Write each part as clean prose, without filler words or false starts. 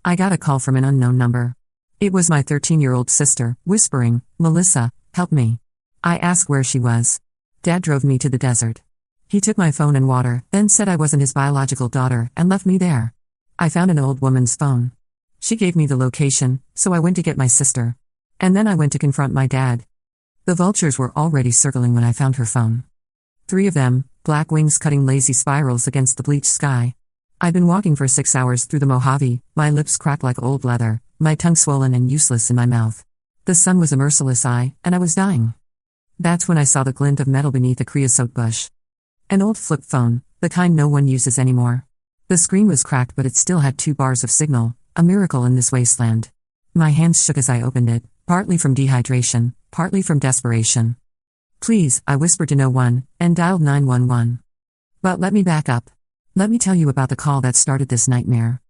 I got a call from an unknown number. It was my 13-year-old sister, whispering, "Melissa, help me." I asked where she was. Dad drove me to the desert. He took my phone and water, then said I wasn't his biological daughter, and left me there. I found an old woman's phone. She gave me the location, so I went to get my sister. And then I went to confront my dad. The vultures were already circling when I found her phone. 3 of them, black wings cutting lazy spirals against the bleached sky. I'd been walking for 6 hours through the Mojave, my lips cracked like old leather, my tongue swollen and useless in my mouth. The sun was a merciless eye, and I was dying. That's when I saw the glint of metal beneath a creosote bush. An old flip phone, the kind no one uses anymore. The screen was cracked, but it still had 2 bars of signal, a miracle in this wasteland. My hands shook as I opened it, partly from dehydration, partly from desperation. "Please," I whispered to no one, and dialed 911. But let me back up. Let me tell you about the call that started this nightmare.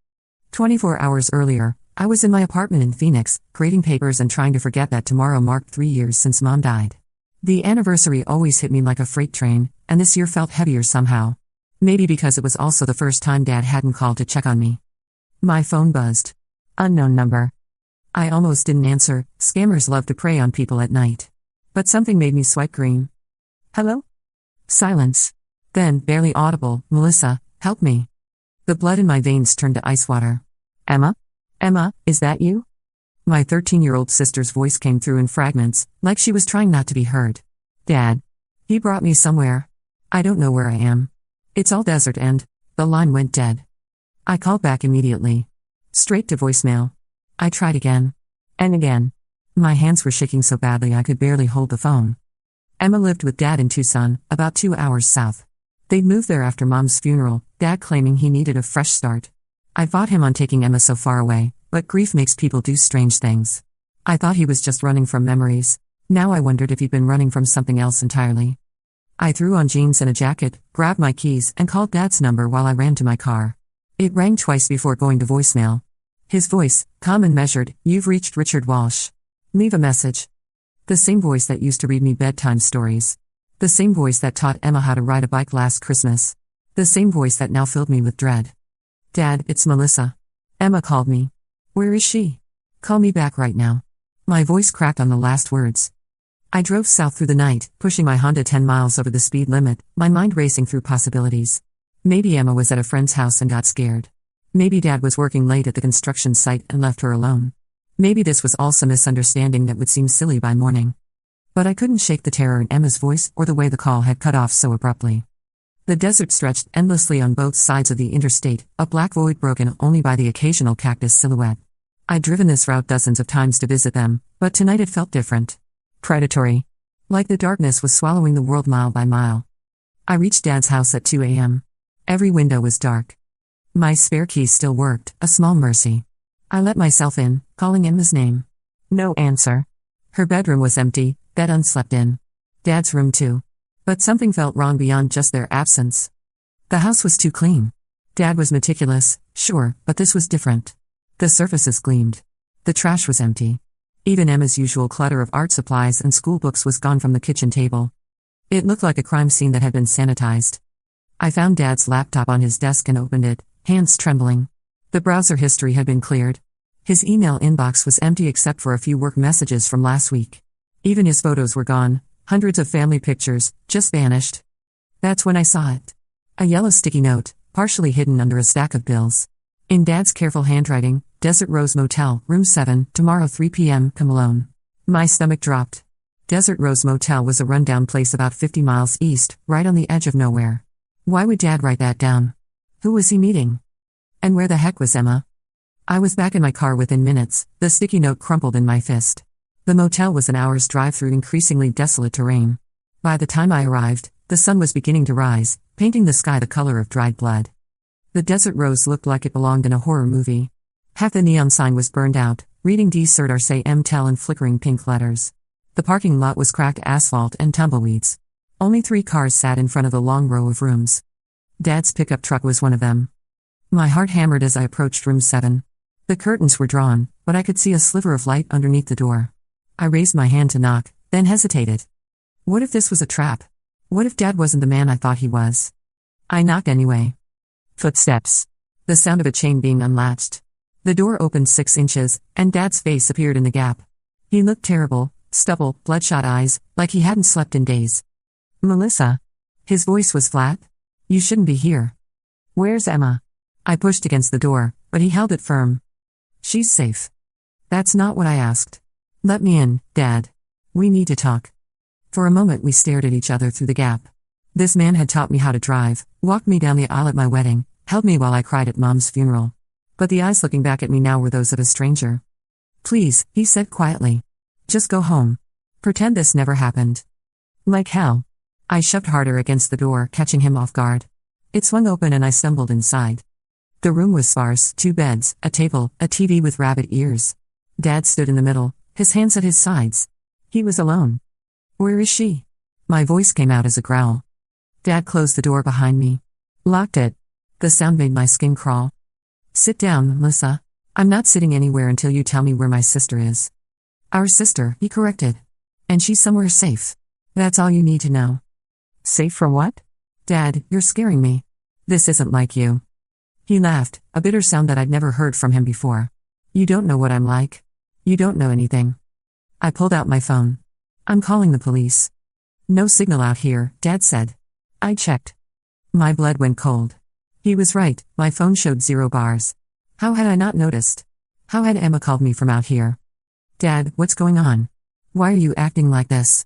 24 hours earlier, I was in my apartment in Phoenix, grading papers and trying to forget that tomorrow marked 3 years since Mom died. The anniversary always hit me like a freight train, and this year felt heavier somehow. Maybe because it was also the first time Dad hadn't called to check on me. My phone buzzed. Unknown number. I almost didn't answer. Scammers love to prey on people at night. But something made me swipe green. "Hello?" Silence. Then, barely audible, "Melissa, help me." The blood in my veins turned to ice water. "Emma? Emma, is that you?" My 13-year-old sister's voice came through in fragments, like she was trying not to be heard. "Dad. He brought me somewhere. I don't know where I am. It's all desert and..." The line went dead. I called back immediately. Straight to voicemail. I tried again. And again. My hands were shaking so badly I could barely hold the phone. Emma lived with Dad in Tucson, about 2 hours south. They'd moved there after Mom's funeral, Dad claiming he needed a fresh start. I fought him on taking Emma so far away, but grief makes people do strange things. I thought he was just running from memories. Now I wondered if he'd been running from something else entirely. I threw on jeans and a jacket, grabbed my keys, and called Dad's number while I ran to my car. It rang twice before going to voicemail. His voice, calm and measured, "You've reached Richard Walsh. Leave a message." The same voice that used to read me bedtime stories. The same voice that taught Emma how to ride a bike last Christmas. The same voice that now filled me with dread. "Dad, it's Melissa. Emma called me. Where is she? Call me back right now." My voice cracked on the last words. I drove south through the night, pushing my Honda 10 miles over the speed limit, my mind racing through possibilities. Maybe Emma was at a friend's house and got scared. Maybe Dad was working late at the construction site and left her alone. Maybe this was all some misunderstanding that would seem silly by morning. But I couldn't shake the terror in Emma's voice or the way the call had cut off so abruptly. The desert stretched endlessly on both sides of the interstate, a black void broken only by the occasional cactus silhouette. I'd driven this route dozens of times to visit them, but tonight it felt different. Predatory. Like the darkness was swallowing the world mile by mile. I reached Dad's house at 2 a.m. Every window was dark. My spare key still worked, a small mercy. I let myself in, calling Emma's name. No answer. Her bedroom was empty, bed unslept in. Dad's room too. But something felt wrong beyond just their absence. The house was too clean. Dad was meticulous, sure, but this was different. The surfaces gleamed. The trash was empty. Even Emma's usual clutter of art supplies and school books was gone from the kitchen table. It looked like a crime scene that had been sanitized. I found Dad's laptop on his desk and opened it, hands trembling. The browser history had been cleared. His email inbox was empty except for a few work messages from last week. Even his photos were gone, hundreds of family pictures, just vanished. That's when I saw it. A yellow sticky note, partially hidden under a stack of bills. In Dad's careful handwriting, Desert Rose Motel, Room 7, tomorrow 3 p.m., come alone. My stomach dropped. Desert Rose Motel was a rundown place about 50 miles east, right on the edge of nowhere. Why would Dad write that down? Who was he meeting? And where the heck was Emma? I was back in my car within minutes, the sticky note crumpled in my fist. The motel was an hour's drive through increasingly desolate terrain. By the time I arrived, the sun was beginning to rise, painting the sky the color of dried blood. The Desert Rose looked like it belonged in a horror movie. Half the neon sign was burned out, reading Desert Arce MTEL in flickering pink letters. The parking lot was cracked asphalt and tumbleweeds. Only 3 cars sat in front of the long row of rooms. Dad's pickup truck was one of them. My heart hammered as I approached room 7. The curtains were drawn, but I could see a sliver of light underneath the door. I raised my hand to knock, then hesitated. What if this was a trap? What if Dad wasn't the man I thought he was? I knocked anyway. Footsteps. The sound of a chain being unlatched. The door opened 6 inches, and Dad's face appeared in the gap. He looked terrible, stubble, bloodshot eyes, like he hadn't slept in days. Melissa. His voice was flat. You shouldn't be here. Where's Emma? I pushed against the door, but he held it firm. She's safe. That's not what I asked. Let me in, Dad. We need to talk. For a moment we stared at each other through the gap. This man had taught me how to drive, walked me down the aisle at my wedding, held me while I cried at Mom's funeral. But the eyes looking back at me now were those of a stranger. Please, he said quietly. Just go home. Pretend this never happened. Like hell. I shoved harder against the door, catching him off guard. It swung open and I stumbled inside. The room was sparse, 2 beds, a table, a TV with rabbit ears. Dad stood in the middle, his hands at his sides. He was alone. Where is she? My voice came out as a growl. Dad closed the door behind me. Locked it. The sound made my skin crawl. Sit down, Melissa. I'm not sitting anywhere until you tell me where my sister is. Our sister, he corrected. And she's somewhere safe. That's all you need to know. Safe from what? Dad, you're scaring me. This isn't like you. He laughed, a bitter sound that I'd never heard from him before. You don't know what I'm like. You don't know anything. I pulled out my phone. I'm calling the police. No signal out here, Dad said. I checked. My blood went cold. He was right, my phone showed 0 bars. How had I not noticed? How had Emma called me from out here? Dad, what's going on? Why are you acting like this?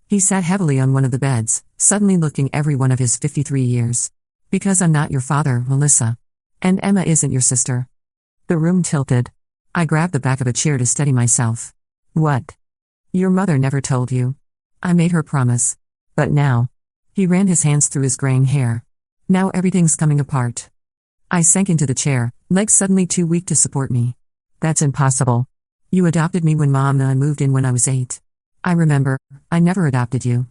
He sat heavily on one of the beds, suddenly looking every one of his 53 years. Because I'm not your father, Melissa. And Emma isn't your sister. The room tilted. I grabbed the back of a chair to steady myself. What? Your mother never told you. I made her promise. But now. He ran his hands through his graying hair. Now everything's coming apart. I sank into the chair, legs suddenly too weak to support me. That's impossible. You adopted me when Mom and I moved in when I was 8. I remember, I never adopted you.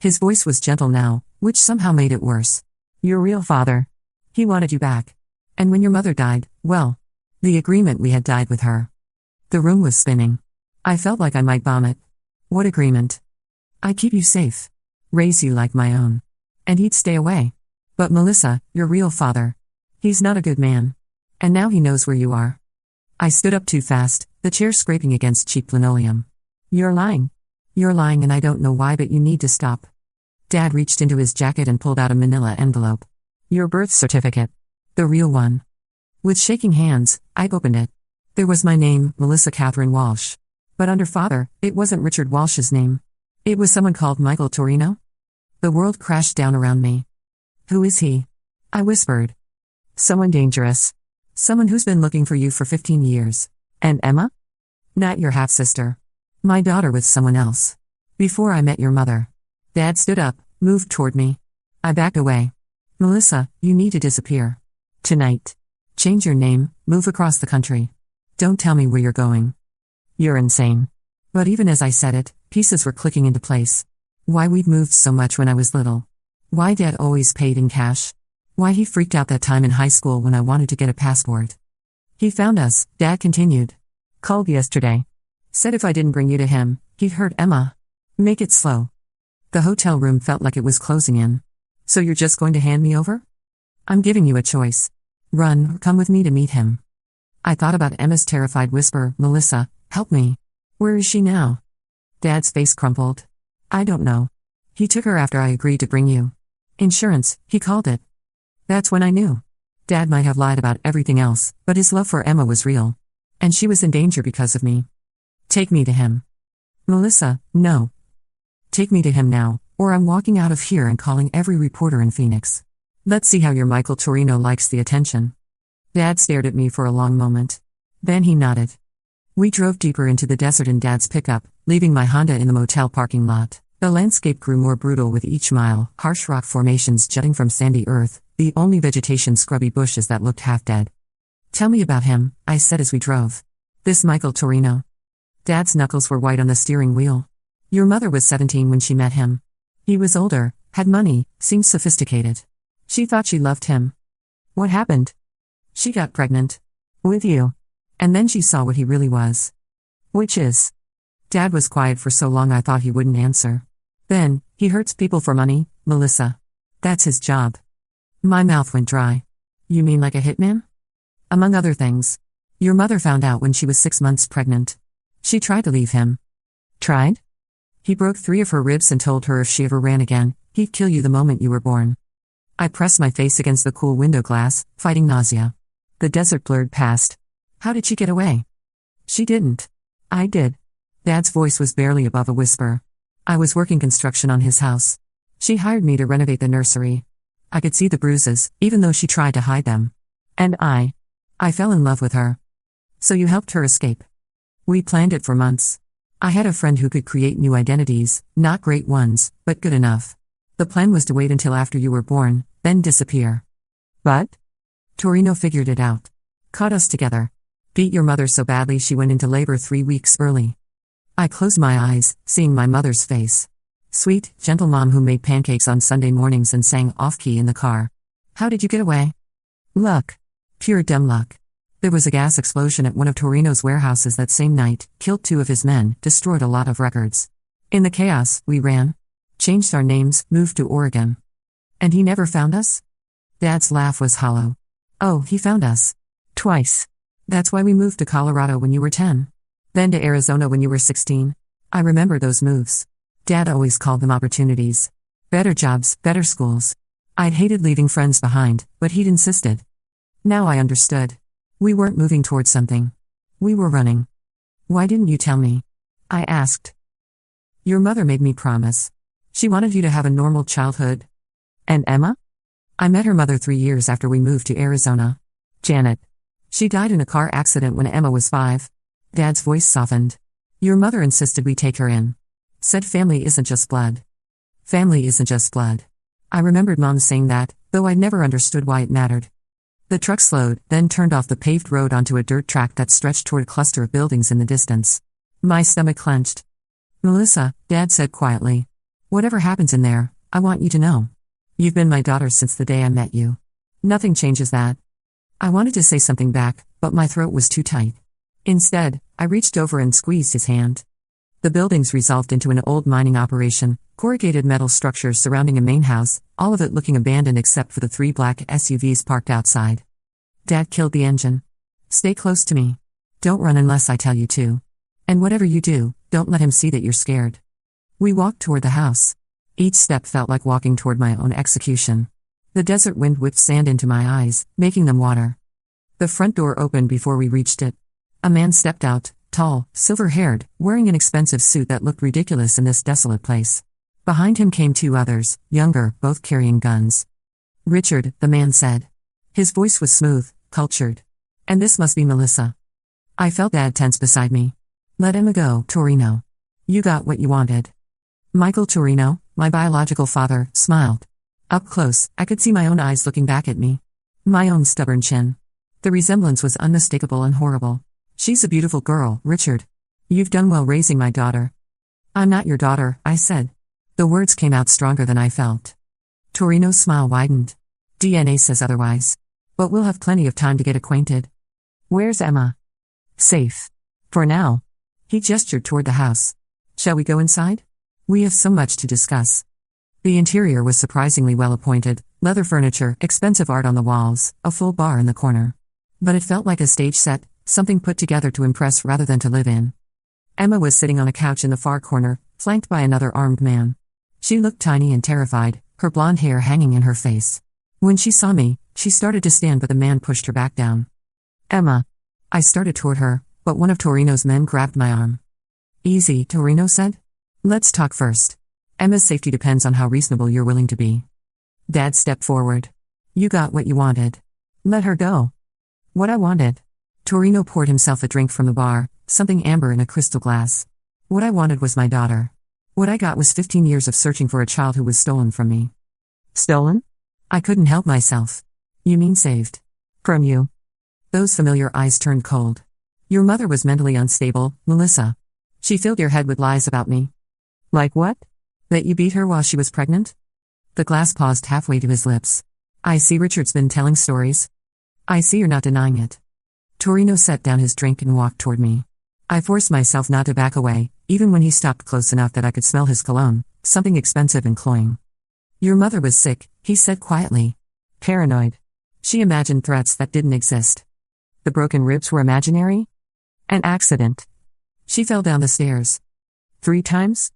His voice was gentle now, which somehow made it worse. Your real father. He wanted you back. And when your mother died, well, the agreement we had died with her. The room was spinning. I felt like I might vomit. What agreement? I keep you safe. Raise you like my own. And he'd stay away. But Melissa, your real father. He's not a good man. And now he knows where you are. I stood up too fast, the chair scraping against cheap linoleum. You're lying. You're lying and I don't know why, but you need to stop. Dad reached into his jacket and pulled out a manila envelope. Your birth certificate. The real one. With shaking hands, I opened it. There was my name, Melissa Catherine Walsh. But under father, it wasn't Richard Walsh's name. It was someone called Michael Torino. The world crashed down around me. Who is he? I whispered. Someone dangerous. Someone who's been looking for you for 15 years. And Emma? Not your half-sister. My daughter with someone else. Before I met your mother. Dad stood up, moved toward me. I backed away. Melissa, you need to disappear. Tonight. Change your name, move across the country. Don't tell me where you're going. You're insane. But even as I said it, pieces were clicking into place. Why we'd moved so much when I was little. Why Dad always paid in cash. Why he freaked out that time in high school when I wanted to get a passport. He found us, Dad continued. Called yesterday. Said if I didn't bring you to him, he'd hurt Emma. Make it slow. The hotel room felt like it was closing in. So you're just going to hand me over? I'm giving you a choice. Run or come with me to meet him. I thought about Emma's terrified whisper, Melissa, help me. Where is she now? Dad's face crumpled. I don't know. He took her after I agreed to bring you. Insurance, he called it. That's when I knew. Dad might have lied about everything else, but his love for Emma was real. And she was in danger because of me. Take me to him. Melissa, no. Take me to him now, or I'm walking out of here and calling every reporter in Phoenix. Let's see how your Michael Torino likes the attention. Dad stared at me for a long moment. Then he nodded. We drove deeper into the desert in Dad's pickup, leaving my Honda in the motel parking lot. The landscape grew more brutal with each mile, harsh rock formations jutting from sandy earth, the only vegetation scrubby bushes that looked half dead. Tell me about him, I said as we drove. This Michael Torino. Dad's knuckles were white on the steering wheel. Your mother was 17 when she met him. He was older, had money, seemed sophisticated. She thought she loved him. What happened? She got pregnant. With you. And then she saw what he really was. Which is? Dad was quiet for so long I thought he wouldn't answer. Then, he hurts people for money, Melissa. That's his job. My mouth went dry. You mean like a hitman? Among other things. Your mother found out when she was 6 months pregnant. She tried to leave him. Tried? He broke 3 of her ribs and told her if she ever ran again, he'd kill you the moment you were born. I pressed my face against the cool window glass, fighting nausea. The desert blurred past. How did she get away? She didn't. I did. Dad's voice was barely above a whisper. I was working construction on his house. She hired me to renovate the nursery. I could see the bruises, even though she tried to hide them. And I fell in love with her. So you helped her escape. We planned it for months. I had a friend who could create new identities, not great ones, but good enough. The plan was to wait until after you were born, then disappear. But? Torino figured it out. Caught us together. Beat your mother so badly she went into labor 3 weeks early. I closed my eyes, seeing my mother's face. Sweet, gentle mom who made pancakes on Sunday mornings and sang off-key in the car. How did you get away? Luck. Pure dumb luck. There was a gas explosion at one of Torino's warehouses that same night, killed 2 of his men, destroyed a lot of records. In the chaos, we ran. Changed our names, moved to Oregon. And he never found us? Dad's laugh was hollow. Oh, he found us. Twice. That's why we moved to Colorado when you were 10. Then to Arizona when you were 16. I remember those moves. Dad always called them opportunities. Better jobs, better schools. I'd hated leaving friends behind, but he'd insisted. Now I understood. We weren't moving towards something. We were running. Why didn't you tell me? I asked. Your mother made me promise. She wanted you to have a normal childhood. And Emma? I met her mother 3 years after we moved to Arizona. Janet. She died in a car accident when Emma was 5. Dad's voice softened. Your mother insisted we take her in. Said family isn't just blood. Family isn't just blood. I remembered Mom saying that, though I'd never understood why it mattered. The truck slowed, then turned off the paved road onto a dirt track that stretched toward a cluster of buildings in the distance. My stomach clenched. Melissa, Dad said quietly. Whatever happens in there, I want you to know. You've been my daughter since the day I met you. Nothing changes that. I wanted to say something back, but my throat was too tight. Instead, I reached over and squeezed his hand. The buildings resolved into an old mining operation, corrugated metal structures surrounding a main house, all of it looking abandoned except for the 3 black SUVs parked outside. Dad killed the engine. Stay close to me. Don't run unless I tell you to. And whatever you do, don't let him see that you're scared. We walked toward the house. Each step felt like walking toward my own execution. The desert wind whipped sand into my eyes, making them water. The front door opened before we reached it. A man stepped out, tall, silver-haired, wearing an expensive suit that looked ridiculous in this desolate place. Behind him came 2 others, younger, both carrying guns. Richard, the man said. His voice was smooth, cultured. And this must be Melissa. I felt Dad tense beside me. Let Emma go, Torino. You got what you wanted. Michael Torino, my biological father, smiled. Up close, I could see my own eyes looking back at me. My own stubborn chin. The resemblance was unmistakable and horrible. She's a beautiful girl, Richard. You've done well raising my daughter. I'm not your daughter, I said. The words came out stronger than I felt. Torino's smile widened. DNA says otherwise. But we'll have plenty of time to get acquainted. Where's Emma? Safe. For now. He gestured toward the house. Shall we go inside? We have so much to discuss. The interior was surprisingly well appointed, leather furniture, expensive art on the walls, a full bar in the corner. But it felt like a stage set, something put together to impress rather than to live in. Emma was sitting on a couch in the far corner, flanked by another armed man. She looked tiny and terrified, her blonde hair hanging in her face. When she saw me, she started to stand but the man pushed her back down. Emma. I started toward her, but one of Torino's men grabbed my arm. Easy, Torino said. Let's talk first. Emma's safety depends on how reasonable you're willing to be. Dad stepped forward. You got what you wanted. Let her go. What I wanted. Torino poured himself a drink from the bar, something amber in a crystal glass. What I wanted was my daughter. What I got was 15 years of searching for a child who was stolen from me. Stolen? I couldn't help myself. You mean saved? From you. Those familiar eyes turned cold. Your mother was mentally unstable, Melissa. She filled your head with lies about me. Like what? That you beat her while she was pregnant? The glass paused halfway to his lips. I see Richard's been telling stories. I see you're not denying it. Torino set down his drink and walked toward me. I forced myself not to back away, even when he stopped close enough that I could smell his cologne, something expensive and cloying. Your mother was sick, he said quietly. Paranoid. She imagined threats that didn't exist. The broken ribs were imaginary? An accident. She fell down the stairs. 3 times?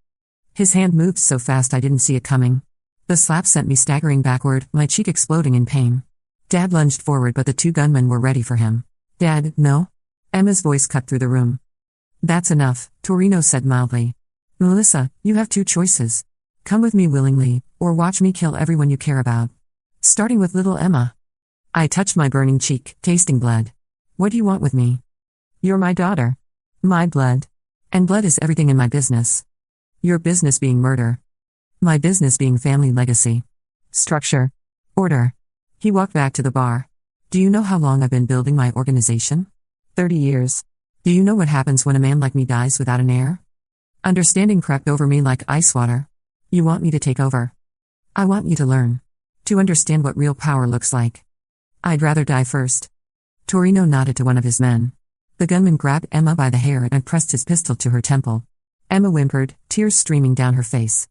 His hand moved so fast I didn't see it coming. The slap sent me staggering backward, my cheek exploding in pain. Dad lunged forward, but the 2 gunmen were ready for him. Dad, no? Emma's voice cut through the room. That's enough, Torino said mildly. Melissa, you have 2 choices. Come with me willingly, or watch me kill everyone you care about. Starting with little Emma. I touched my burning cheek, tasting blood. What do you want with me? You're my daughter. My blood. And blood is everything in my business. Your business being murder. My business being family legacy. Structure. Order. He walked back to the bar. Do you know how long I've been building my organization? 30 years. Do you know what happens when a man like me dies without an heir? Understanding crept over me like ice water. You want me to take over. I want you to learn. To understand what real power looks like. I'd rather die first. Torino nodded to one of his men. The gunman grabbed Emma by the hair and pressed his pistol to her temple. Emma whimpered, tears streaming down her face.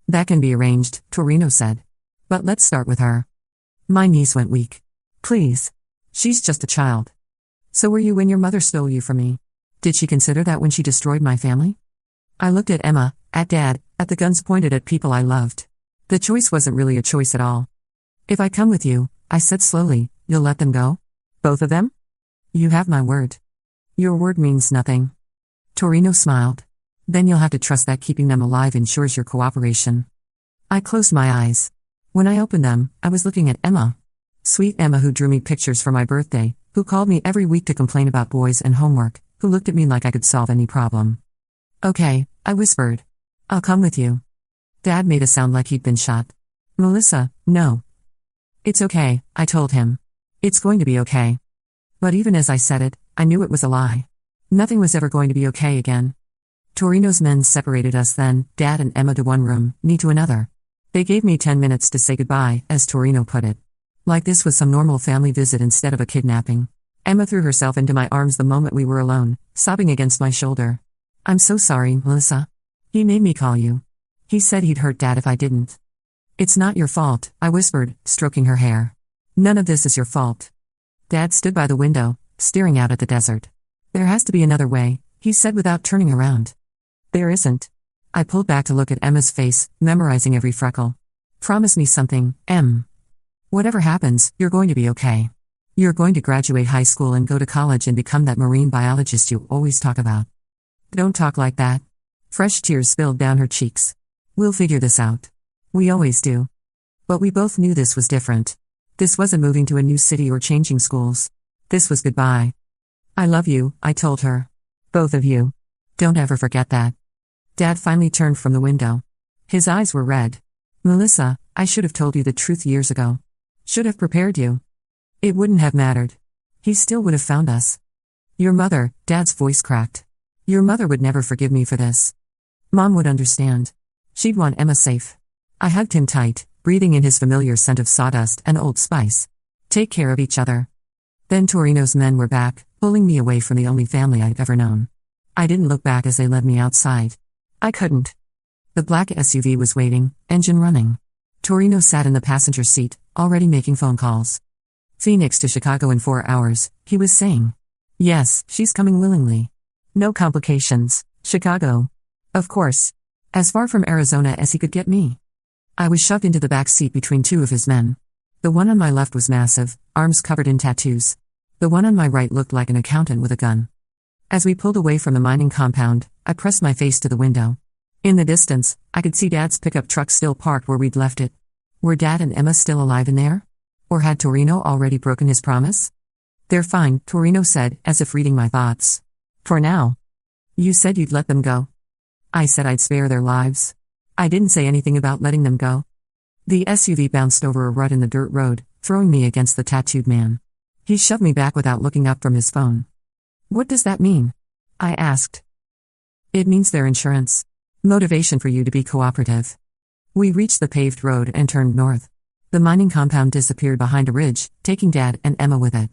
That can be arranged, Torino said. But let's start with her. My knees went weak. Please. She's just a child. So were you when your mother stole you from me? Did she consider that when she destroyed my family? I looked at Emma, at Dad, at the guns pointed at people I loved. The choice wasn't really a choice at all. If I come with you, I said slowly, you'll let them go? Both of them? You have my word. Your word means nothing. Torino smiled. Then you'll have to trust that keeping them alive ensures your cooperation. I closed my eyes. When I opened them, I was looking at Emma. Sweet Emma, who drew me pictures for my birthday, who called me every week to complain about boys and homework, who looked at me like I could solve any problem. Okay, I whispered. I'll come with you. Dad made a sound like he'd been shot. Melissa, no. It's okay, I told him. It's going to be okay. But even as I said it, I knew it was a lie. Nothing was ever going to be okay again. Torino's men separated us then, Dad and Emma to one room, me to another. They gave me 10 minutes to say goodbye, as Torino put it. Like this was some normal family visit instead of a kidnapping. Emma threw herself into my arms the moment we were alone, sobbing against my shoulder. I'm so sorry, Melissa. He made me call you. He said he'd hurt Dad if I didn't. It's not your fault, I whispered, stroking her hair. None of this is your fault. Dad stood by the window, staring out at the desert. There has to be another way, he said without turning around. There isn't. I pulled back to look at Emma's face, memorizing every freckle. Promise me something, Em. Whatever happens, you're going to be okay. You're going to graduate high school and go to college and become that marine biologist you always talk about. Don't talk like that. Fresh tears spilled down her cheeks. We'll figure this out. We always do. But we both knew this was different. This wasn't moving to a new city or changing schools. This was goodbye. I love you, I told her. Both of you. Don't ever forget that. Dad finally turned from the window. His eyes were red. Melissa, I should have told you the truth years ago. Should have prepared you. It wouldn't have mattered. He still would have found us. Your mother, Dad's voice cracked. Your mother would never forgive me for this. Mom would understand. She'd want Emma safe. I hugged him tight, breathing in his familiar scent of sawdust and Old Spice. Take care of each other. Then Torino's men were back, pulling me away from the only family I'd ever known. I didn't look back as they led me outside. I couldn't. The black SUV was waiting, engine running. Torino sat in the passenger seat, already making phone calls. Phoenix to Chicago in 4 hours, he was saying. Yes, she's coming willingly. No complications. Chicago. Of course. As far from Arizona as he could get me. I was shoved into the back seat between 2 of his men. The one on my left was massive, arms covered in tattoos. The one on my right looked like an accountant with a gun. As we pulled away from the mining compound, I pressed my face to the window. In the distance, I could see Dad's pickup truck still parked where we'd left it. Were Dad and Emma still alive in there? Or had Torino already broken his promise? They're fine, Torino said, as if reading my thoughts. For now. You said you'd let them go. I said I'd spare their lives. I didn't say anything about letting them go. The SUV bounced over a rut in the dirt road, throwing me against the tattooed man. He shoved me back without looking up from his phone. What does that mean? I asked. It means their insurance. Motivation for you to be cooperative. We reached the paved road and turned north. The mining compound disappeared behind a ridge, taking Dad and Emma with it.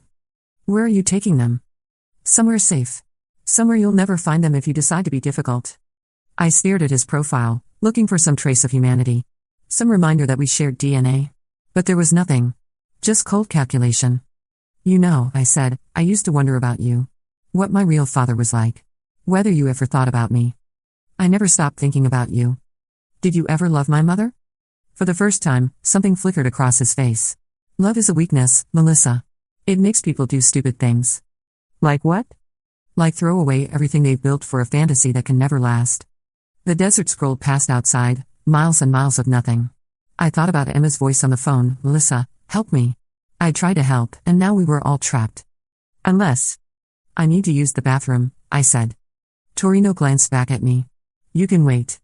Where are you taking them? Somewhere safe. Somewhere you'll never find them if you decide to be difficult. I stared at his profile, looking for some trace of humanity. Some reminder that we shared DNA. But there was nothing. Just cold calculation. You know, I said, I used to wonder about you. What my real father was like. Whether you ever thought about me. I never stopped thinking about you. Did you ever love my mother? For the first time, something flickered across his face. Love is a weakness, Melissa. It makes people do stupid things. Like what? Like throw away everything they've built for a fantasy that can never last. The desert scrolled past outside, miles and miles of nothing. I thought about Emma's voice on the phone, Melissa, help me. I tried to help, and now we were all trapped. Unless. I need to use the bathroom, I said. Torino glanced back at me. You can wait.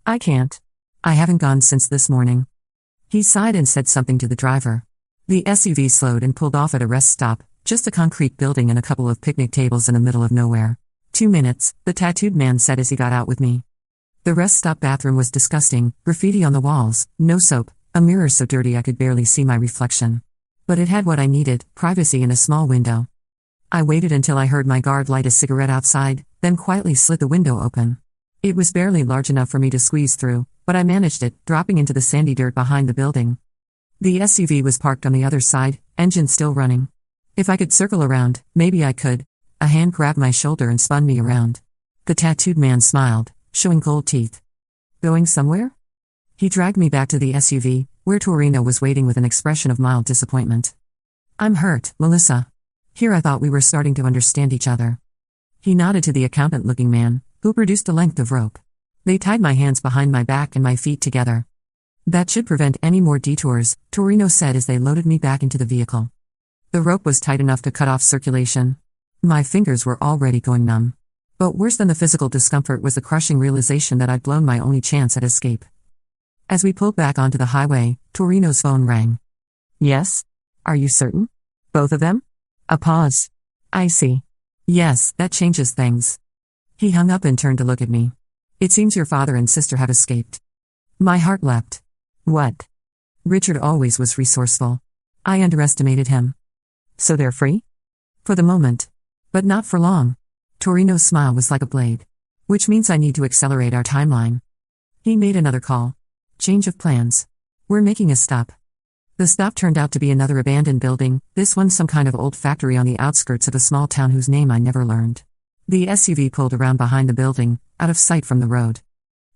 I can't. I haven't gone since this morning. He sighed and said something to the driver. The SUV slowed and pulled off at a rest stop, just a concrete building and a couple of picnic tables in the middle of nowhere. 2 minutes, the tattooed man said as he got out with me. The rest stop bathroom was disgusting, graffiti on the walls, no soap, a mirror so dirty I could barely see my reflection. But it had what I needed, privacy and a small window. I waited until I heard my guard light a cigarette outside, then quietly slid the window open. It was barely large enough for me to squeeze through, but I managed it, dropping into the sandy dirt behind the building. The SUV was parked on the other side, engine still running. If I could circle around, maybe I could. A hand grabbed my shoulder and spun me around. The tattooed man smiled, showing gold teeth. Going somewhere? He dragged me back to the SUV, where Torino was waiting with an expression of mild disappointment. I'm hurt, Melissa. Here I thought we were starting to understand each other. He nodded to the accountant-looking man, who produced a length of rope. They tied my hands behind my back and my feet together. That should prevent any more detours, Torino said as they loaded me back into the vehicle. The rope was tight enough to cut off circulation. My fingers were already going numb. But worse than the physical discomfort was the crushing realization that I'd blown my only chance at escape. As we pulled back onto the highway, Torino's phone rang. Yes? Are you certain? Both of them? A pause. I see. Yes, that changes things. He hung up and turned to look at me. It seems your father and sister have escaped. My heart leapt. What? Richard always was resourceful. I underestimated him. So they're free? For the moment. But not for long. Torino's smile was like a blade. Which means I need to accelerate our timeline. He made another call. Change of plans. We're making a stop. The stop turned out to be another abandoned building, this one some kind of old factory on the outskirts of a small town whose name I never learned. The SUV pulled around behind the building, out of sight from the road.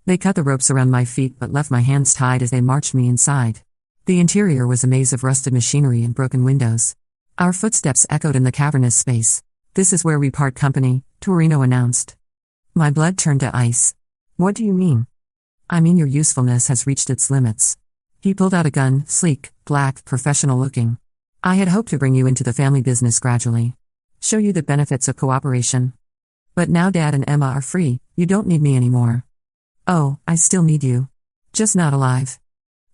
They cut the ropes around my feet but left my hands tied as they marched me inside. The interior was a maze of rusted machinery and broken windows. Our footsteps echoed in the cavernous space. This is where we part company, Torino announced. My blood turned to ice. What do you mean? I mean your usefulness has reached its limits. He pulled out a gun, sleek, black, professional looking. I had hoped to bring you into the family business gradually. Show you the benefits of cooperation. But now Dad and Emma are free, you don't need me anymore. Oh, I still need you. Just not alive.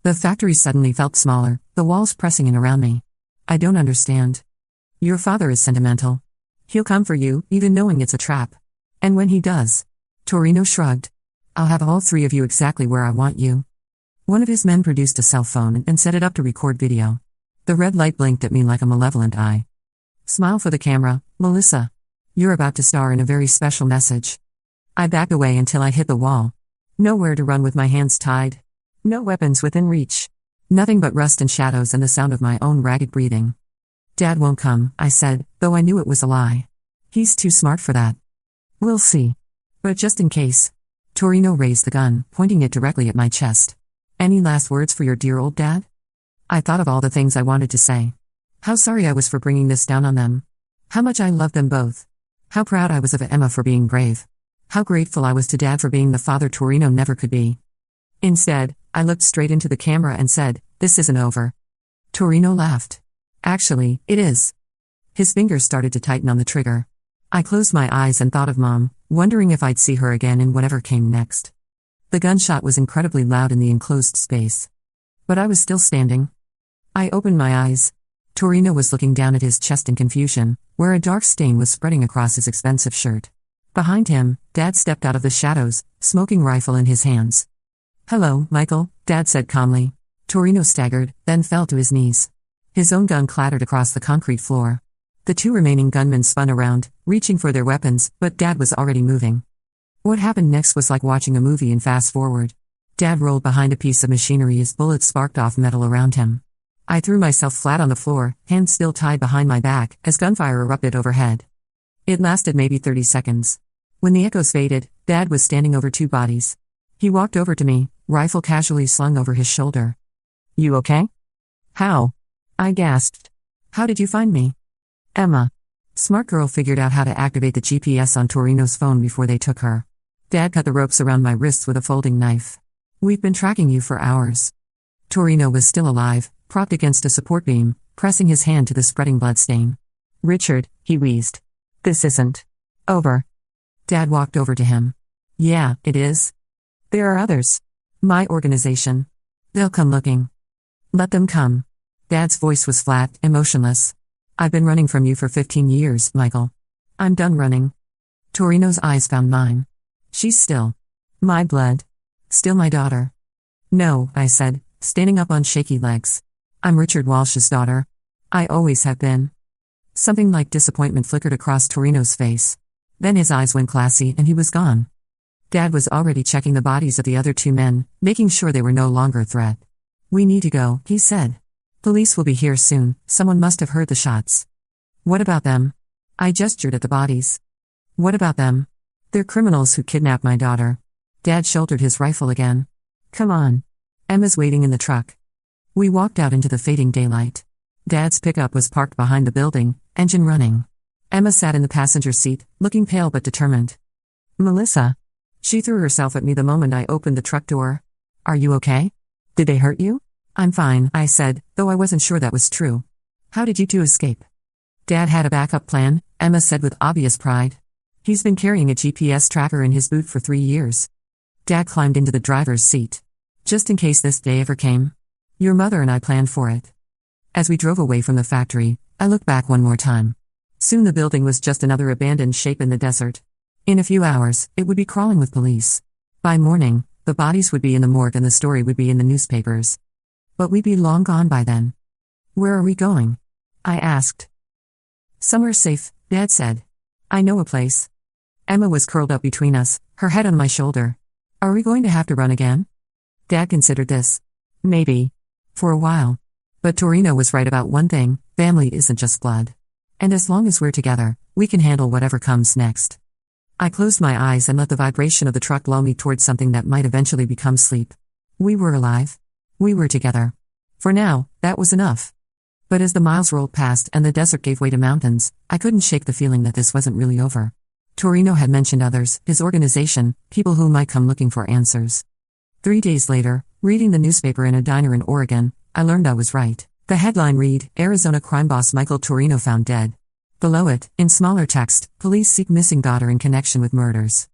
The factory suddenly felt smaller, the walls pressing in around me. I don't understand. Your father is sentimental. He'll come for you, even knowing it's a trap. And when he does, Torino shrugged. I'll have all three of you exactly where I want you. One of his men produced a cell phone and set it up to record video. The red light blinked at me like a malevolent eye. Smile for the camera, Melissa. You're about to star in a very special message. I backed away until I hit the wall. Nowhere to run with my hands tied. No weapons within reach. Nothing but rust and shadows and the sound of my own ragged breathing. Dad won't come, I said, though I knew it was a lie. He's too smart for that. We'll see. But just in case. Torino raised the gun, pointing it directly at my chest. Any last words for your dear old dad? I thought of all the things I wanted to say. How sorry I was for bringing this down on them. How much I loved them both. How proud I was of Emma for being brave. How grateful I was to Dad for being the father Torino never could be. Instead, I looked straight into the camera and said, this isn't over. Torino laughed. Actually, it is. His fingers started to tighten on the trigger. I closed my eyes and thought of Mom, wondering if I'd see her again in whatever came next. The gunshot was incredibly loud in the enclosed space. But I was still standing. I opened my eyes. Torino was looking down at his chest in confusion, where a dark stain was spreading across his expensive shirt. Behind him, Dad stepped out of the shadows, smoking rifle in his hands. Hello, Michael, Dad said calmly. Torino staggered, then fell to his knees. His own gun clattered across the concrete floor. The two remaining gunmen spun around, reaching for their weapons, but Dad was already moving. What happened next was like watching a movie in fast forward. Dad rolled behind a piece of machinery as bullets sparked off metal around him. I threw myself flat on the floor, hands still tied behind my back, as gunfire erupted overhead. It lasted maybe 30 seconds. When the echoes faded, Dad was standing over two bodies. He walked over to me, rifle casually slung over his shoulder. "You okay?" "How?" I gasped. "How did you find me?" "Emma." Smart girl figured out how to activate the GPS on Torino's phone before they took her. Dad cut the ropes around my wrists with a folding knife. "We've been tracking you for hours." Torino was still alive, propped against a support beam, pressing his hand to the spreading bloodstain. "Richard," he wheezed. "This isn't over." Dad walked over to him. "Yeah, it is. There are others. My organization. They'll come looking. Let them come." Dad's voice was flat, emotionless. "I've been running from you for 15 years, Michael. I'm done running." Torino's eyes found mine. "She's still my blood. Still my daughter." "No," I said, standing up on shaky legs. "I'm Richard Walsh's daughter. I always have been." Something like disappointment flickered across Torino's face. Then his eyes went glassy and he was gone. Dad was already checking the bodies of the other two men, making sure they were no longer a threat. "We need to go," he said. "Police will be here soon, someone must have heard the shots." "What about them?" I gestured at the bodies. "What about them?" "They're criminals who kidnapped my daughter." Dad shouldered his rifle again. "Come on. Emma's waiting in the truck." We walked out into the fading daylight. Dad's pickup was parked behind the building, engine running. Emma sat in the passenger seat, looking pale but determined. "Melissa." She threw herself at me the moment I opened the truck door. "Are you okay? Did they hurt you?" "I'm fine," I said, though I wasn't sure that was true. "How did you two escape?" "Dad had a backup plan," Emma said with obvious pride. "He's been carrying a GPS tracker in his boot for 3 years." Dad climbed into the driver's seat. "Just in case this day ever came. Your mother and I planned for it." As we drove away from the factory, I looked back one more time. Soon the building was just another abandoned shape in the desert. In a few hours, it would be crawling with police. By morning, the bodies would be in the morgue and the story would be in the newspapers. But we'd be long gone by then. "Where are we going?" I asked. "Somewhere safe," Dad said. "I know a place." Emma was curled up between us, her head on my shoulder. "Are we going to have to run again?" Dad considered this. "Maybe. For a while. But Torino was right about one thing, family isn't just blood. And as long as we're together, we can handle whatever comes next." I closed my eyes and let the vibration of the truck lull me towards something that might eventually become sleep. We were alive. We were together. For now, that was enough. But as the miles rolled past and the desert gave way to mountains, I couldn't shake the feeling that this wasn't really over. Torino had mentioned others, his organization, people who might come looking for answers. 3 days later, reading the newspaper in a diner in Oregon, I learned I was right. The headline read, "Arizona crime boss Michael Torino found dead." Below it, in smaller text, "Police seek missing daughter in connection with murders."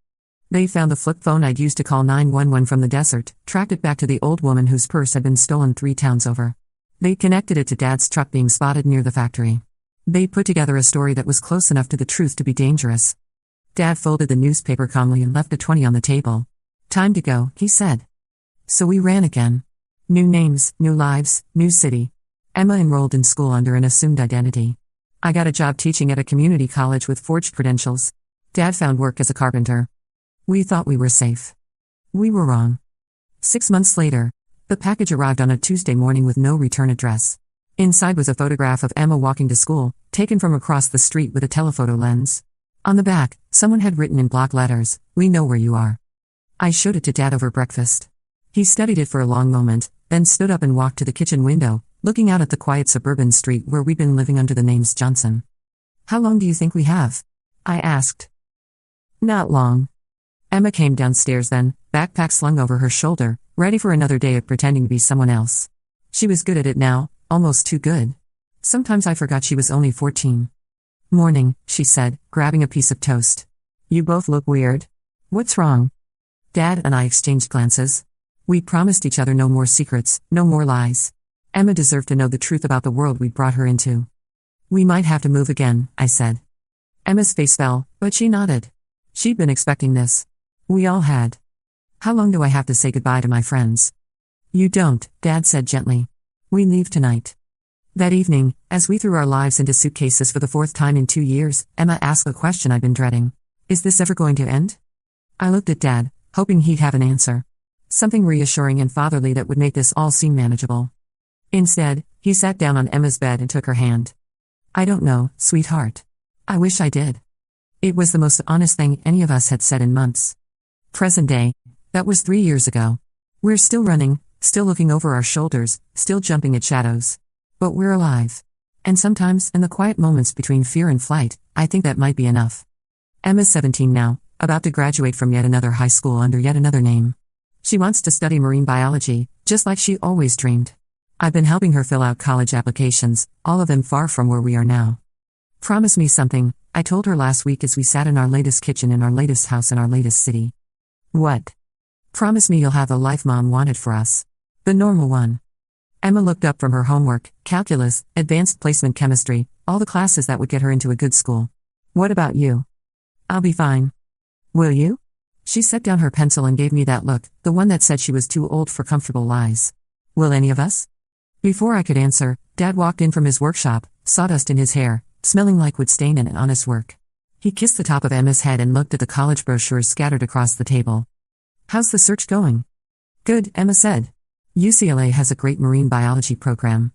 They found the flip phone I'd used to call 911 from the desert, tracked it back to the old woman whose purse had been stolen 3 towns over. They connected it to Dad's truck being spotted near the factory. They put together a story that was close enough to the truth to be dangerous. Dad folded the newspaper calmly and left a 20 on the table. "Time to go," he said. So we ran again. New names, new lives, new city. Emma enrolled in school under an assumed identity. I got a job teaching at a community college with forged credentials. Dad found work as a carpenter. We thought we were safe. We were wrong. 6 months later, the package arrived on a Tuesday morning with no return address. Inside was a photograph of Emma walking to school, taken from across the street with a telephoto lens. On the back, someone had written in block letters, "We know where you are." I showed it to Dad over breakfast. He studied it for a long moment, then stood up and walked to the kitchen window, looking out at the quiet suburban street where we'd been living under the names Johnson. "How long do you think we have?" I asked. "Not long." Emma came downstairs then, backpack slung over her shoulder, ready for another day of pretending to be someone else. She was good at it now, almost too good. Sometimes I forgot she was only 14. "Morning," she said, grabbing a piece of toast. "You both look weird. What's wrong?" Dad and I exchanged glances. We promised each other no more secrets, no more lies. Emma deserved to know the truth about the world we'd brought her into. "We might have to move again," I said. Emma's face fell, but she nodded. She'd been expecting this. We all had. "How long do I have to say goodbye to my friends?" "You don't," Dad said gently. "We leave tonight." That evening, as we threw our lives into suitcases for the 4th time in 2 years, Emma asked a question I'd been dreading. "Is this ever going to end?" I looked at Dad, hoping he'd have an answer. Something reassuring and fatherly that would make this all seem manageable. Instead, he sat down on Emma's bed and took her hand. I don't know, sweetheart. I wish I did. It was the most honest thing any of us had said in months. Present day. That was 3 years ago. We're still running, still looking over our shoulders, still jumping at shadows. But we're alive. And sometimes, in the quiet moments between fear and flight, I think that might be enough. Emma's 17 now, about to graduate from yet another high school under yet another name. She wants to study marine biology, just like she always dreamed. I've been helping her fill out college applications, all of them far from where we are now. Promise me something, I told her last week as we sat in our latest kitchen in our latest house in our latest city. What? Promise me you'll have the life Mom wanted for us. The normal one. Emma looked up from her homework, calculus, advanced placement chemistry, all the classes that would get her into a good school. What about you? I'll be fine. Will you? She set down her pencil and gave me that look, the one that said she was too old for comfortable lies. Will any of us? Before I could answer, Dad walked in from his workshop, sawdust in his hair, smelling like wood stain and honest work. He kissed the top of Emma's head and looked at the college brochures scattered across the table. How's the search going? Good, Emma said. UCLA has a great marine biology program.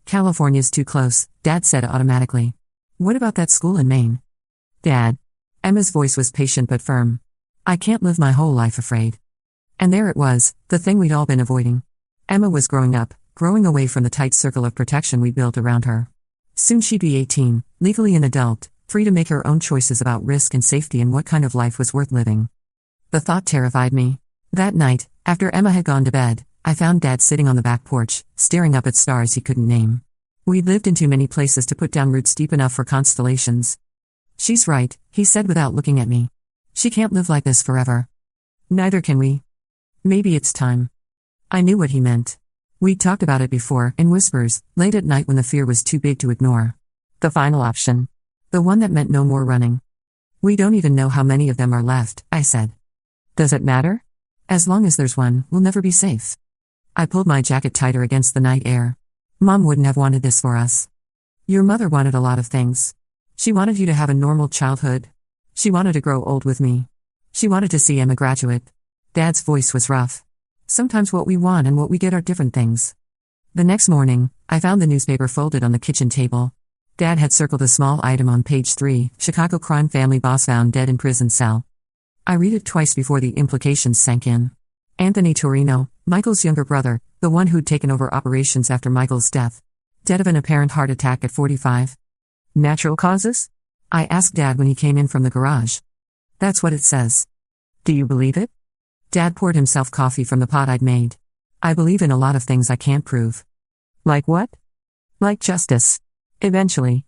California's too close, Dad said automatically. What about that school in Maine? Dad. Emma's voice was patient but firm. I can't live my whole life afraid. And there it was, the thing we'd all been avoiding. Emma was growing up, growing away from the tight circle of protection we built around her. Soon she'd be 18, legally an adult, free to make her own choices about risk and safety and what kind of life was worth living. The thought terrified me. That night, after Emma had gone to bed, I found Dad sitting on the back porch, staring up at stars he couldn't name. We'd lived in too many places to put down roots deep enough for constellations. She's right, he said without looking at me. She can't live like this forever. Neither can we. Maybe it's time. I knew what he meant. We'd talked about it before, in whispers, late at night when the fear was too big to ignore. The final option. The one that meant no more running. We don't even know how many of them are left, I said. Does it matter? As long as there's one, we'll never be safe. I pulled my jacket tighter against the night air. Mom wouldn't have wanted this for us. Your mother wanted a lot of things. She wanted you to have a normal childhood. She wanted to grow old with me. She wanted to see Emma graduate. Dad's voice was rough. Sometimes what we want and what we get are different things. The next morning, I found the newspaper folded on the kitchen table. Dad had circled a small item on page 3, Chicago crime family boss found dead in prison cell. I read it twice before the implications sank in. Anthony Torino, Michael's younger brother, the one who'd taken over operations after Michael's death. Dead of an apparent heart attack at 45. Natural causes? I asked Dad when he came in from the garage. That's what it says. Do you believe it? Dad poured himself coffee from the pot I'd made. I believe in a lot of things I can't prove. Like what? Like justice. Eventually.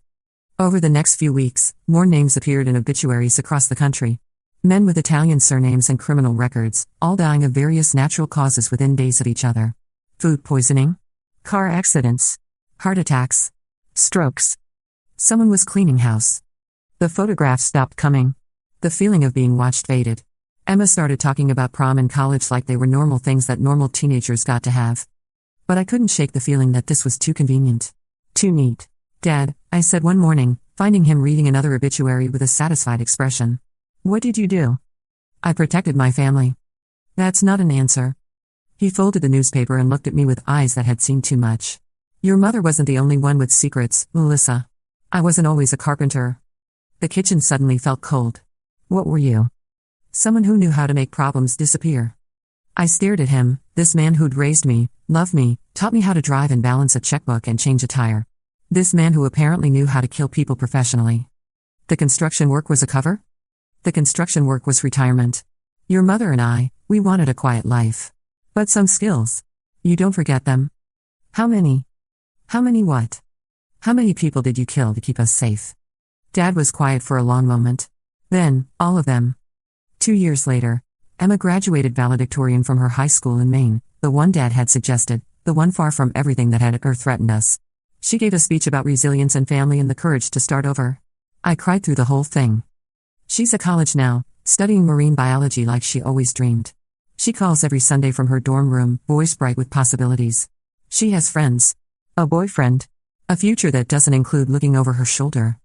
Over the next few weeks, more names appeared in obituaries across the country. Men with Italian surnames and criminal records, all dying of various natural causes within days of each other. Food poisoning. Car accidents. Heart attacks. Strokes. Someone was cleaning house. The photographs stopped coming. The feeling of being watched faded. Emma started talking about prom and college like they were normal things that normal teenagers got to have. But I couldn't shake the feeling that this was too convenient. Too neat. Dad, I said one morning, finding him reading another obituary with a satisfied expression. What did you do? I protected my family. That's not an answer. He folded the newspaper and looked at me with eyes that had seen too much. Your mother wasn't the only one with secrets, Melissa. I wasn't always a carpenter. The kitchen suddenly felt cold. What were you? Someone who knew how to make problems disappear. I stared at him, this man who'd raised me, loved me, taught me how to drive and balance a checkbook and change a tire. This man who apparently knew how to kill people professionally. The construction work was a cover? The construction work was retirement. Your mother and I, we wanted a quiet life. But some skills. You don't forget them. How many? How many what? How many people did you kill to keep us safe? Dad was quiet for a long moment. Then, all of them. 2 years later, Emma graduated valedictorian from her high school in Maine, the one Dad had suggested, the one far from everything that had threatened us. She gave a speech about resilience and family and the courage to start over. I cried through the whole thing. She's at college now, studying marine biology like she always dreamed. She calls every Sunday from her dorm room, voice bright with possibilities. She has friends. A boyfriend. A future that doesn't include looking over her shoulder.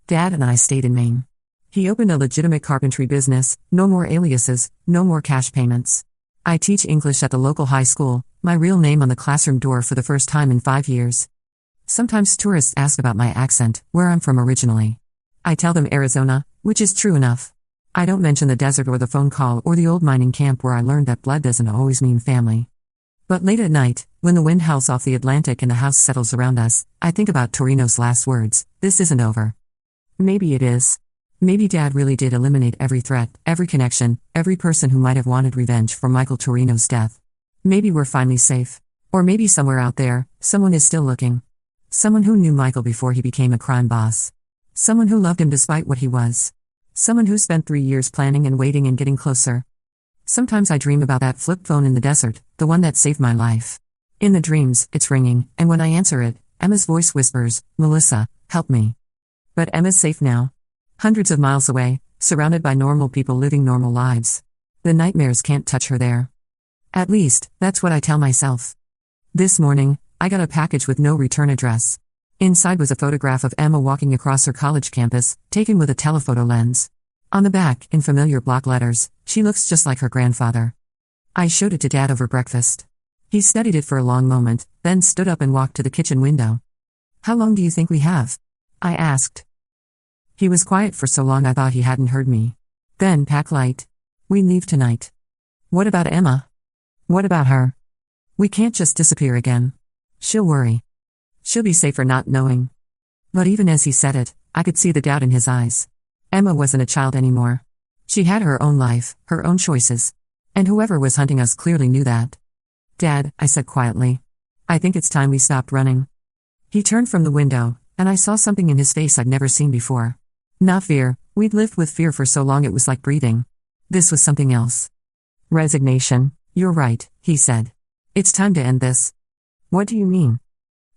Dad and I stayed in Maine. He opened a legitimate carpentry business, no more aliases, no more cash payments. I teach English at the local high school, my real name on the classroom door for the first time in 5 years. Sometimes tourists ask about my accent, where I'm from originally. I tell them Arizona, which is true enough. I don't mention the desert or the phone call or the old mining camp where I learned that blood doesn't always mean family. But late at night, when the wind howls off the Atlantic and the house settles around us, I think about Torino's last words: this isn't over. Maybe it is. Maybe Dad really did eliminate every threat, every connection, every person who might have wanted revenge for Michael Torino's death. Maybe we're finally safe. Or maybe somewhere out there, someone is still looking. Someone who knew Michael before he became a crime boss. Someone who loved him despite what he was. Someone who spent 3 years planning and waiting and getting closer. Sometimes I dream about that flip phone in the desert, the one that saved my life. In the dreams, it's ringing, and when I answer it, Emma's voice whispers, "Melissa, help me." But Emma's safe now. Hundreds of miles away, surrounded by normal people living normal lives. The nightmares can't touch her there. At least, that's what I tell myself. This morning, I got a package with no return address. Inside was a photograph of Emma walking across her college campus, taken with a telephoto lens. On the back, in familiar block letters, she looks just like her grandfather. I showed it to Dad over breakfast. He studied it for a long moment, then stood up and walked to the kitchen window. "How long do you think we have?" I asked. He was quiet for so long I thought he hadn't heard me. "Then pack light. We leave tonight." "What about Emma?" "What about her?" "We can't just disappear again. She'll worry. She'll be safer not knowing." But even as he said it, I could see the doubt in his eyes. Emma wasn't a child anymore. She had her own life, her own choices. And whoever was hunting us clearly knew that. "Dad," I said quietly, "I think it's time we stopped running." He turned from the window, and I saw something in his face I'd never seen before. Not fear, we'd lived with fear for so long it was like breathing. This was something else. Resignation. "You're right," he said. "It's time to end this." "What do you mean?"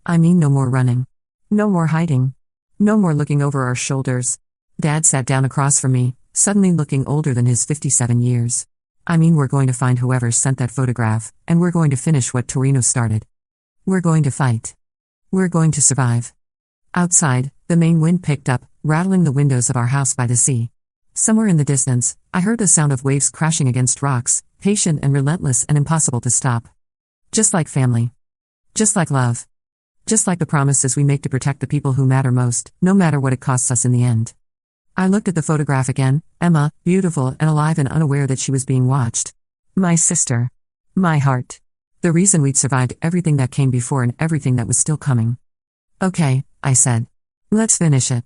"I mean no more running. No more hiding. No more looking over our shoulders." Dad sat down across from me, suddenly looking older than his 57 years. "I mean we're going to find whoever sent that photograph, and we're going to finish what Torino started. We're going to fight. We're going to survive." Outside, the Maine wind picked up, rattling the windows of our house by the sea. Somewhere in the distance, I heard the sound of waves crashing against rocks, patient and relentless and impossible to stop. Just like family. Just like love. Just like the promises we make to protect the people who matter most, no matter what it costs us in the end. I looked at the photograph again, Emma, beautiful and alive and unaware that she was being watched. My sister. My heart. The reason we'd survived everything that came before and everything that was still coming. "Okay," I said. "Let's finish it."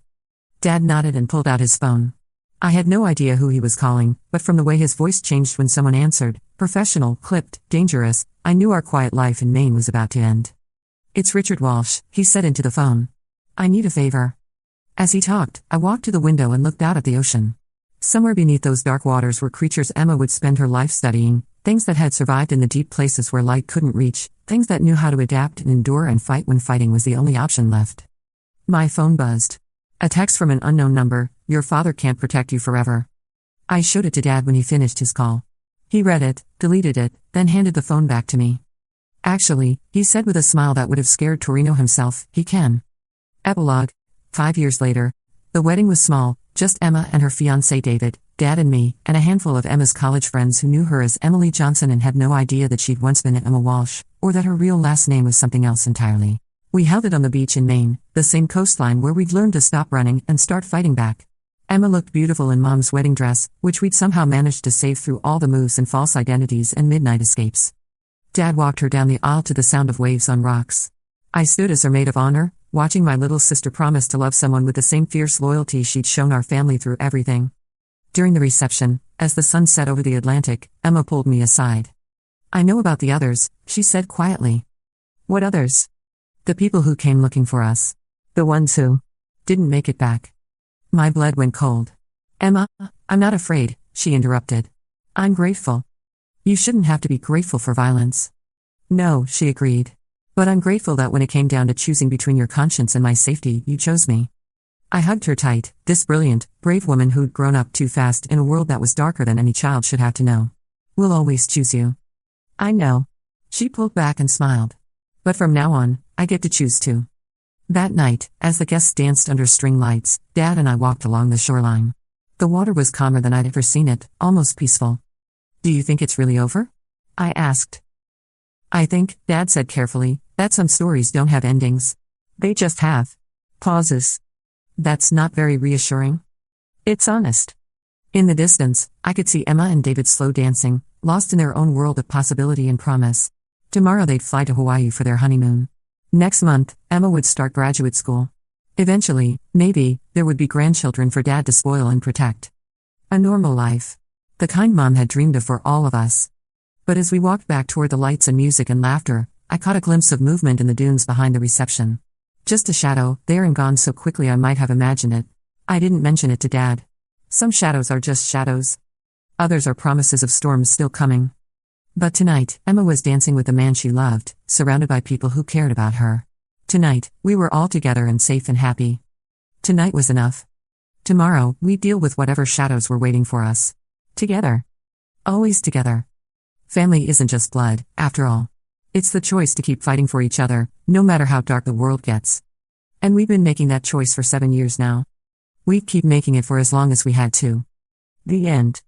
Dad nodded and pulled out his phone. I had no idea who he was calling, but from the way his voice changed when someone answered, professional, clipped, dangerous, I knew our quiet life in Maine was about to end. "It's Richard Walsh," he said into the phone. "I need a favor." As he talked, I walked to the window and looked out at the ocean. Somewhere beneath those dark waters were creatures Emma would spend her life studying, things that had survived in the deep places where light couldn't reach, things that knew how to adapt and endure and fight when fighting was the only option left. My phone buzzed. A text from an unknown number: "Your father can't protect you forever." I showed it to Dad when he finished his call. He read it, deleted it, then handed the phone back to me. "Actually," he said with a smile that would have scared Torino himself, "he can." Epilogue. 5 years later. The wedding was small, just Emma and her fiancé David, Dad and me, and a handful of Emma's college friends who knew her as Emily Johnson and had no idea that she'd once been Emma Walsh, or that her real last name was something else entirely. We held it on the beach in Maine, the same coastline where we'd learned to stop running and start fighting back. Emma looked beautiful in Mom's wedding dress, which we'd somehow managed to save through all the moves and false identities and midnight escapes. Dad walked her down the aisle to the sound of waves on rocks. I stood as her maid of honor, watching my little sister promise to love someone with the same fierce loyalty she'd shown our family through everything. During the reception, as the sun set over the Atlantic, Emma pulled me aside. "I know about the others," she said quietly. "What others?" "The people who came looking for us. The ones who didn't make it back." My blood went cold. "Emma, I'm not afraid," she interrupted. "I'm grateful." "You shouldn't have to be grateful for violence." "No," she agreed. "But I'm grateful that when it came down to choosing between your conscience and my safety, you chose me." I hugged her tight, this brilliant, brave woman who'd grown up too fast in a world that was darker than any child should have to know. "We'll always choose you." "I know." She pulled back and smiled. "But from now on, I get to choose too." That night, as the guests danced under string lights, Dad and I walked along the shoreline. The water was calmer than I'd ever seen it, almost peaceful. "Do you think it's really over?" I asked. I think, Dad said carefully, that some stories don't have endings. They just have pauses. That's not very reassuring. It's honest. In the distance, I could see Emma and David slow dancing, lost in their own world of possibility and promise. Tomorrow they'd fly to Hawaii for their honeymoon. Next month, Emma would start graduate school. Eventually, maybe, there would be grandchildren for Dad to spoil and protect. A normal life. The kind Mom had dreamed of for all of us. But as we walked back toward the lights and music and laughter, I caught a glimpse of movement in the dunes behind the reception. Just a shadow, there and gone so quickly I might have imagined it. I didn't mention it to Dad. Some shadows are just shadows. Others are promises of storms still coming. But tonight, Emma was dancing with the man she loved, surrounded by people who cared about her. Tonight, we were all together and safe and happy. Tonight was enough. Tomorrow, we'd deal with whatever shadows were waiting for us. Together. Always together. Family isn't just blood, after all. It's the choice to keep fighting for each other, no matter how dark the world gets. And we've been making that choice for 7 years now. We'd keep making it for as long as we had to. The end.